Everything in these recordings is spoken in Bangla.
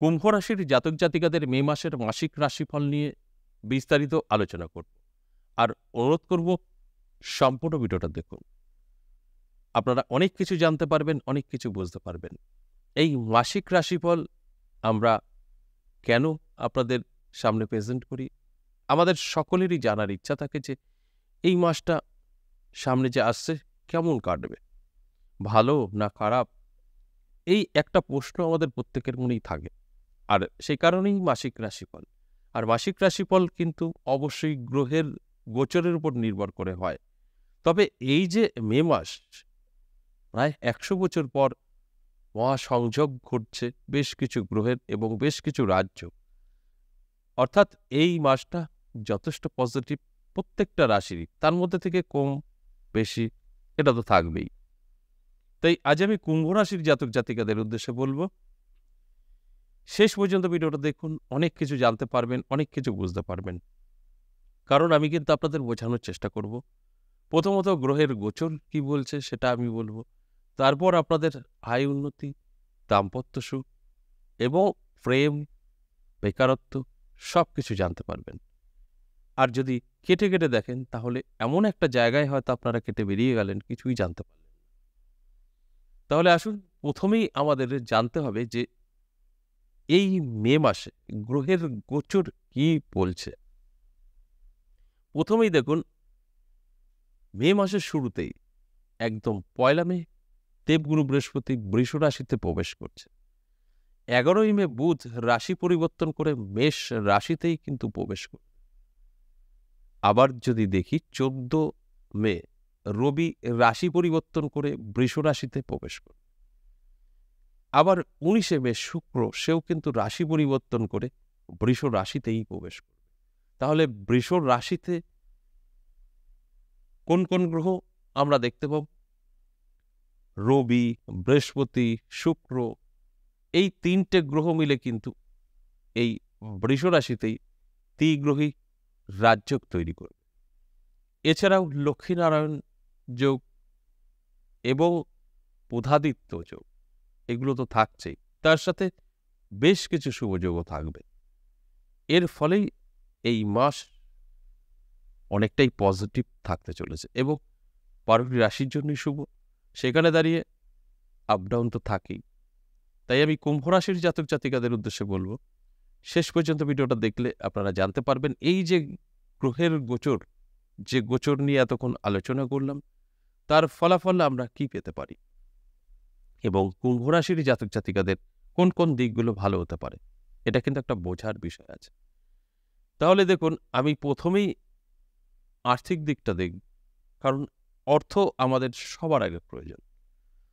কুম্ভ রাশির জাতক জাতিকাদের মে মাসের মাসিক রাশিফল নিয়ে বিস্তারিত আলোচনা করব। আর অনুরোধ করব সম্পূর্ণ ভিডিওটা দেখুন। আপনারা অনেক কিছু জানতে পারবেন, অনেক কিছু বুঝতে পারবেন। এই মাসিক রাশিফল আমরা কেন আপনাদের সামনে প্রেজেন্ট করি? আমাদের সকলেরই জানার ইচ্ছা থাকে যে এই মাসটা সামনে যে আসছে কেমন কাটবে, ভালো না খারাপ? এই একটা প্রশ্ন আমাদের প্রত্যেকের মনেই থাকে। আর সেই কারণেই মাসিক রাশিফল। আর মাসিক রাশিফল কিন্তু অবশ্যই গ্রহের গোচরের উপর নির্ভর করে হয়। তবে এই যে মে মাস, প্রায় ১০০ বছর পর মহাসংযোগ ঘটছে বেশ কিছু গ্রহের এবং বেশ কিছু রাজ্য। অর্থাৎ এই মাসটা যথেষ্ট পজিটিভ প্রত্যেকটা রাশিরই। তার মধ্যে থেকে কম বেশি এটা তো থাকবেই। তাই আজ আমি কুম্ভ রাশির জাতক জাতিকাদের উদ্দেশ্যে বলব, শেষ পর্যন্ত ভিডিওটা দেখুন, অনেক কিছু জানতে পারবেন, অনেক কিছু বুঝতে পারবেন। কারণ আমি কিন্তু আপনাদের বোঝানোর চেষ্টা করব। প্রথমত গ্রহের গোচর কি বলছে সেটা আমি বলব। তারপর আপনাদের আয় উন্নতি, দাম্পত্য সুখ এবং প্রেম, বেকারত্ব সবকিছু জানতে পারবেন। আর যদি কেটে কেটে দেখেন তাহলে এমন একটা জায়গায় হয়তো আপনারা কেটে বেরিয়ে গেলেন, কিছুই জানতে পারলেন না। তাহলে আসুন, প্রথমেই আমাদের জানতে হবে যে এই মে মাসে গ্রহের গোচর কি বলছে। প্রথমেই দেখুন, মে মাসের শুরুতেই একদম পয়লা মে দেবগুরু বৃহস্পতি বৃষ রাশিতে প্রবেশ করছে। ১১ই মে বুধ রাশি পরিবর্তন করে মেষ রাশিতেই কিন্তু প্রবেশ করবে। আবার যদি দেখি ১৪ মে রবি রাশি পরিবর্তন করে বৃষ রাশিতে প্রবেশ করবে। আবার ১৯শে মে শুক্র সেও কিন্তু রাশি পরিবর্তন করে বৃষ রাশিতেই প্রবেশ করবে। তাহলে বৃষ রাশিতে কোন কোন গ্রহ আমরা দেখতে পাব? রবি, বৃহস্পতি, শুক্র, এই ৩টে গ্রহ মিলে কিন্তু এই বৃষ রাশিতেই ত্রিগ্রহী রাজযোগ তৈরি করবে। এছাড়াও লক্ষ্মীনারায়ণ যোগ এবং বুধাদিত্য যোগ, এগুলো তো থাকছেই। তার সাথে বেশ কিছু শুভযোগও থাকবে। এর ফলেই এই মাস অনেকটাই পজিটিভ থাকতে চলেছে এবং ১২টি রাশির জন্যই শুভ। সেখানে দাঁড়িয়ে আপ ডাউন তো থাকেই। তাই আমি কুম্ভ রাশির জাতক জাতিকাদের উদ্দেশ্যে বলব, শেষ পর্যন্ত ভিডিওটা দেখলে আপনারা জানতে পারবেন এই যে গ্রহের গোচর, যে গোচর নিয়ে এতক্ষণ আলোচনা করলাম, তার ফলাফল আমরা কি পেতে পারি এবং কুম্ভ রাশির জাতক জাতিকাদের কোন কোন দিকগুলো ভালো হতে পারে। এটা কিন্তু একটা বোঝার বিষয় আছে। তাহলে দেখুন, আমি প্রথমেই আর্থিক দিকটা দেখব, কারণ অর্থ আমাদের সবার আগে প্রয়োজন।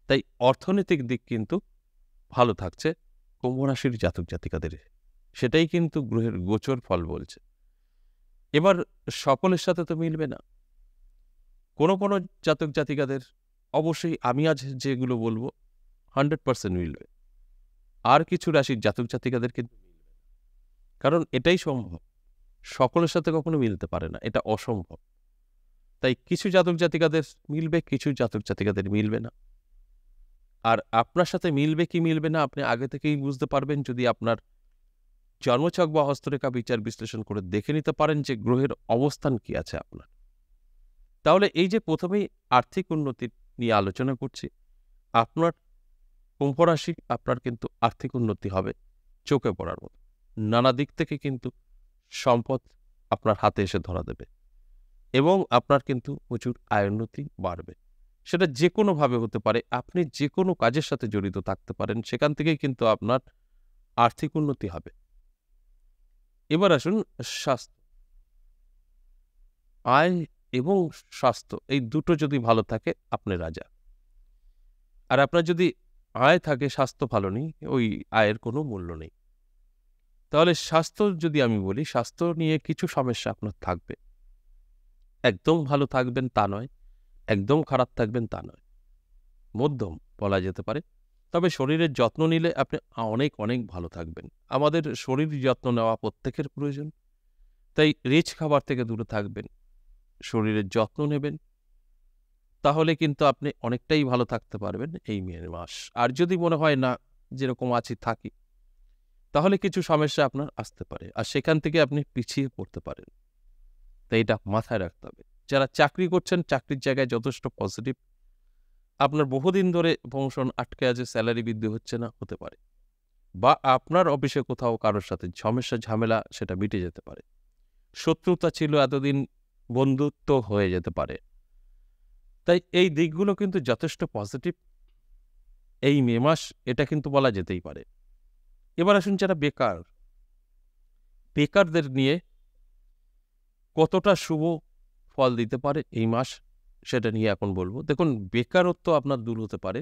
তাই অর্থনৈতিক দিক কিন্তু ভালো থাকছে কুম্ভ রাশির জাতক জাতিকাদের। সেটাই কিন্তু গ্রহের গোচর ফল বলছে। এবার সকলের সাথে তো মিলবে না। কোনো কোনো জাতক জাতিকাদের অবশ্যই আমি আজ যেগুলো বলবো 100% মিলবে। আর কিছু রাশির জাতক জাতিকাদের কিন্তু মিলবে না। কারণ এটাই সম্ভব। সকলের সাথে কখনো মিলতে পারে না, এটা অসম্ভব। তাই কিছু জাতক জাতিকাদের মিলবে, কিছু জাতক জাতিকাদের মিলবে না। আর আপনার সাথে মিলবে কি মিলবে না আপনি আগে থেকেই বুঝতে পারবেন যদি আপনার জন্মছক বা হস্তরেখা বিচার বিশ্লেষণ করে দেখে নিতে পারেন যে গ্রহের অবস্থান কি আছে আপনার। তাহলে এই যে প্রথমেই আর্থিক উন্নতি নিয়ে আলোচনা করছি, আপনার কুম্ভ রাশি, আপনার কিন্তু আর্থিক উন্নতি হবে চোখে পড়ার মতো। নানা দিক থেকে কিন্তু সম্পদ আপনার হাতে এসে ধরা দেবে এবং আপনার কিন্তু প্রচুর আয় উন্নতি বাড়বে। সেটা যে কোনোভাবে হতে পারে, আপনি যে কোনো কাজের সাথে জড়িত থাকতে পারেন, সেখান থেকেই কিন্তু আপনার আর্থিক উন্নতি হবে। এবার আসুন স্বাস্থ্য। আয় এবং স্বাস্থ্য এই দুটো যদি ভালো থাকে আপনি রাজা। আর আপনার যদি আয় থাকে স্বাস্থ্য ভালো নেই, ওই আয়ের কোনো মূল্য নেই। তাহলে স্বাস্থ্য যদি আমি বলি, স্বাস্থ্য নিয়ে কিছু সমস্যা আপনার থাকবে। একদম ভালো থাকবেন তা নয়, একদম খারাপ থাকবেন তা নয়, মধ্যম বলা যেতে পারে। তবে শরীরের যত্ন নিলে আপনি অনেক অনেক ভালো থাকবেন। আমাদের শরীর যত্ন নেওয়া প্রত্যেকের প্রয়োজন। তাই রিচ খাবার থেকে দূরে থাকবেন, শরীরের যত্ন নেবেন, তাহলে কিন্তু আপনি অনেকটাই ভালো থাকতে পারবেন এই মে মাস। আর যদি মনে হয় না, যেরকম আছি থাকি, তাহলে কিছু সমস্যা আপনার আসতে পারে, আর সেখান থেকে আপনি পিছিয়ে পড়তে পারেন। তাই এটা মাথায় রাখতে হবে। যারা চাকরি করছেন, চাকরির জায়গায় যথেষ্ট পজিটিভ। আপনার বহুদিন ধরে প্রমোশন আটকে আছে, স্যালারি বৃদ্ধি হচ্ছে না, হতে পারে। বা আপনার অফিসে কোথাও কারোর সাথে সমস্যা ঝামেলা, সেটা মিটে যেতে পারে। শত্রুতা ছিল এতদিন, বন্ধুত্ব হয়ে যেতে পারে। তাই এই দিকগুলো কিন্তু যথেষ্ট পজিটিভ এই মে মাস, এটা কিন্তু বলা যেতেই পারে। এবার আসুন যারা বেকার, বেকারদের নিয়ে কতটা শুভ ফল দিতে পারে এই মাস, সেটা নিয়ে এখন বলবো। দেখুন, বেকারত্ব আপনার দূর হতে পারে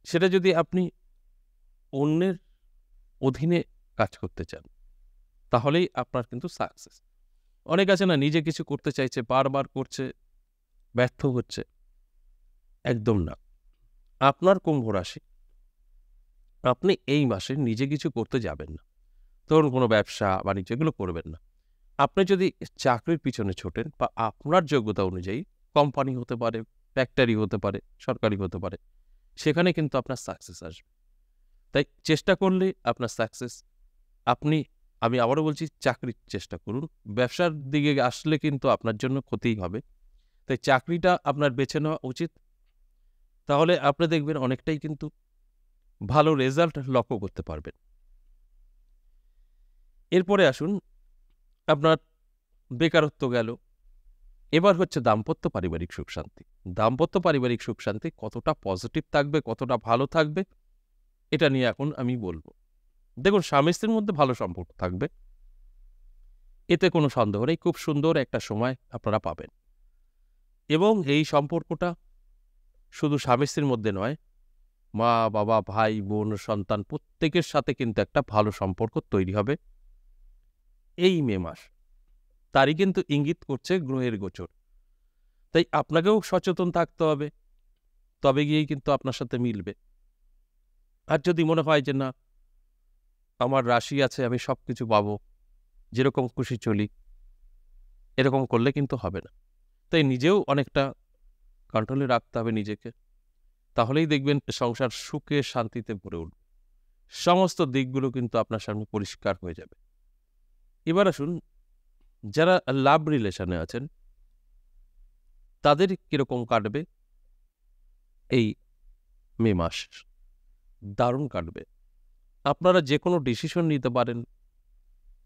সেটা যদি আপনি অন্যের অধীনে কাজ করতে চান, তাহলেই আপনার কিন্তু সাকসেস। অনেক আছে না, নিজে কিছু করতে চাইছে, বারবার করছে, ব্যর্থ হচ্ছে। একদম না। আপনার কুম্ভ রাশি, আপনি এই মাসে নিজে কিছু করতে যাবেন না। ধরুন কোনো ব্যবসা বাণিজ্য এগুলো করবেন না। আপনি যদি চাকরির পিছনে ছোটেন, বা আপনার যোগ্যতা অনুযায়ী কোম্পানি হতে পারে, ফ্যাক্টরি হতে পারে, সরকারি হতে পারে, সেখানে কিন্তু আপনার সাকসেস আসবে। তাই চেষ্টা করলে আপনার সাকসেস। আমি আবারও বলছি, চাকরির চেষ্টা করুন। ব্যবসার দিকে আসলে কিন্তু আপনার জন্য ক্ষতিই হবে। তাই চাকরিটা আপনার বেছে নেওয়া উচিত। তাহলে আপনি দেখবেন অনেকটাই কিন্তু ভালো রেজাল্ট লক্ষ্য করতে পারবেন। এরপরে আসুন, আপনার বেকারত্ব গেল। এবার হচ্ছে দাম্পত্য পারিবারিক সুখ শান্তি। দাম্পত্য পারিবারিক সুখ শান্তি কতটা পজিটিভ থাকবে, কতটা ভালো থাকবে, এটা নিয়ে এখন আমি বলবো। দেখুন, স্বামী স্ত্রীর মধ্যে ভালো সম্পর্ক থাকবে, এতে কোনো সন্দেহ নেই। খুব সুন্দর একটা সময় আপনারা পাবেন। এবং এই সম্পর্কটা শুধু স্বামী স্ত্রীর মধ্যে নয়, মা বাবা, ভাই বোন, সন্তান প্রত্যেকের সাথে কিন্তু একটা ভালো সম্পর্ক তৈরি হবে এই মে মাস। তারই কিন্তু ইঙ্গিত করছে গ্রহের গোচর। তাই আপনাকেও সচেতন থাকতে হবে, তবে গিয়েই কিন্তু আপনার সাথে মিলবে। আর যদি মনে হয় যে না, আমার রাশি আছে, আমি সবকিছু পাবো, যেরকম খুশি চলি, এরকম করলে কিন্তু হবে না। তাই নিজেও অনেকটা কন্ট্রোলে রাখতে হবে নিজেকে। তাহলেই দেখবেন সংসার সুখে শান্তিতে ভরে উঠবে। সমস্ত দিকগুলো কিন্তু আপনার সামনে পরিষ্কার হয়ে যাবে। এবার আসুন, যারা লাভ রিলেশনে আছেন, তাদের কিরকম কাটবে এই মে মাস। দারুণ কাটবে। আপনারা যে কোনো ডিসিশন নিতে পারেন,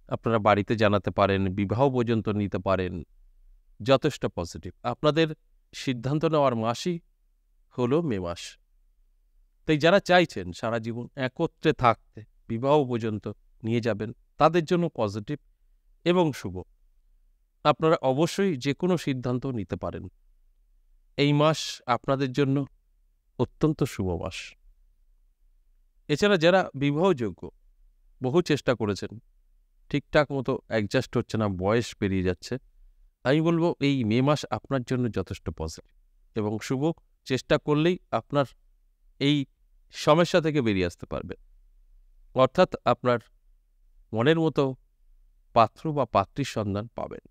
আপনারা বাড়িতে জানাতে পারেন, বিবাহ পর্যন্ত নিতে পারেন, যথেষ্ট পজিটিভ। আপনাদের সিদ্ধান্ত নেওয়ার মাসই হলো মে মাস। তাই যারা চাইছেন সারা জীবন একত্রে থাকতে, বিবাহ পর্যন্ত নিয়ে যাবেন, তাদের জন্য পজিটিভ এবং শুভ। আপনারা অবশ্যই যে কোনো সিদ্ধান্ত নিতে পারেন। এই মাস আপনাদের জন্য অত্যন্ত শুভ মাস। এছাড়া যারা বিবাহযোগ্য, বহু চেষ্টা করেছেন, ঠিকঠাক মতো অ্যাডজাস্ট হচ্ছে না, বয়স পেরিয়ে যাচ্ছে, আমি বলবো এই মে মাস আপনার জন্য যথেষ্ট পজিটিভ এবং শুভ। চেষ্টা করলেই আপনার এই সমস্যা থেকে বেরিয়ে আসতে পারবে। অর্থাৎ আপনার মনের মতো পাত্র বা পাত্রীর সন্ধান পাবেন।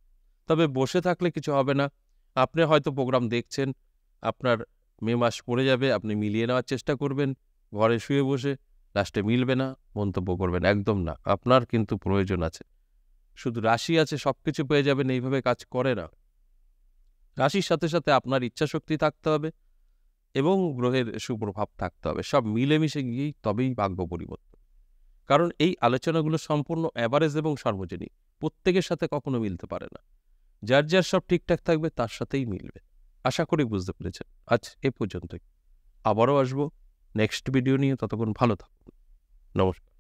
তবে বসে থাকলে কিছু হবে না। আপনি হয়তো প্রোগ্রাম দেখছেন, আপনার মে মাস পড়ে যাবে, আপনি মিলিয়ে নেওয়ার চেষ্টা করবেন, ঘরে শুয়ে বসে, লাস্টে মিলবে না, মন্তব্য করবেন। একদম না। আপনার কিন্তু প্রয়োজন আছে। শুধু রাশি আছে সবকিছু পেয়ে যাবেন, এইভাবে কাজ করে না। রাশির সাথে সাথে আপনার ইচ্ছাশক্তি থাকতে হবে এবং গ্রহের সুপ্রভাব থাকতে হবে। সব মিলেমিশে গিয়েই তবেই ভাগ্য পরিবর্তন। কারণ এই আলোচনাগুলো সম্পূর্ণ অ্যাভারেজ এবং সর্বজনীন, প্রত্যেকের সাথে কখনো মিলতে পারে না। যার যার সব ঠিকঠাক থাকবে, তার সাথেই মিলবে। আশা করি বুঝতে পেরেছেন। আজ এ পর্যন্তই। আবারও আসবো নেক্সট ভিডিও নিয়ে। ততক্ষণ ভালো থাকুন। নমস্কার।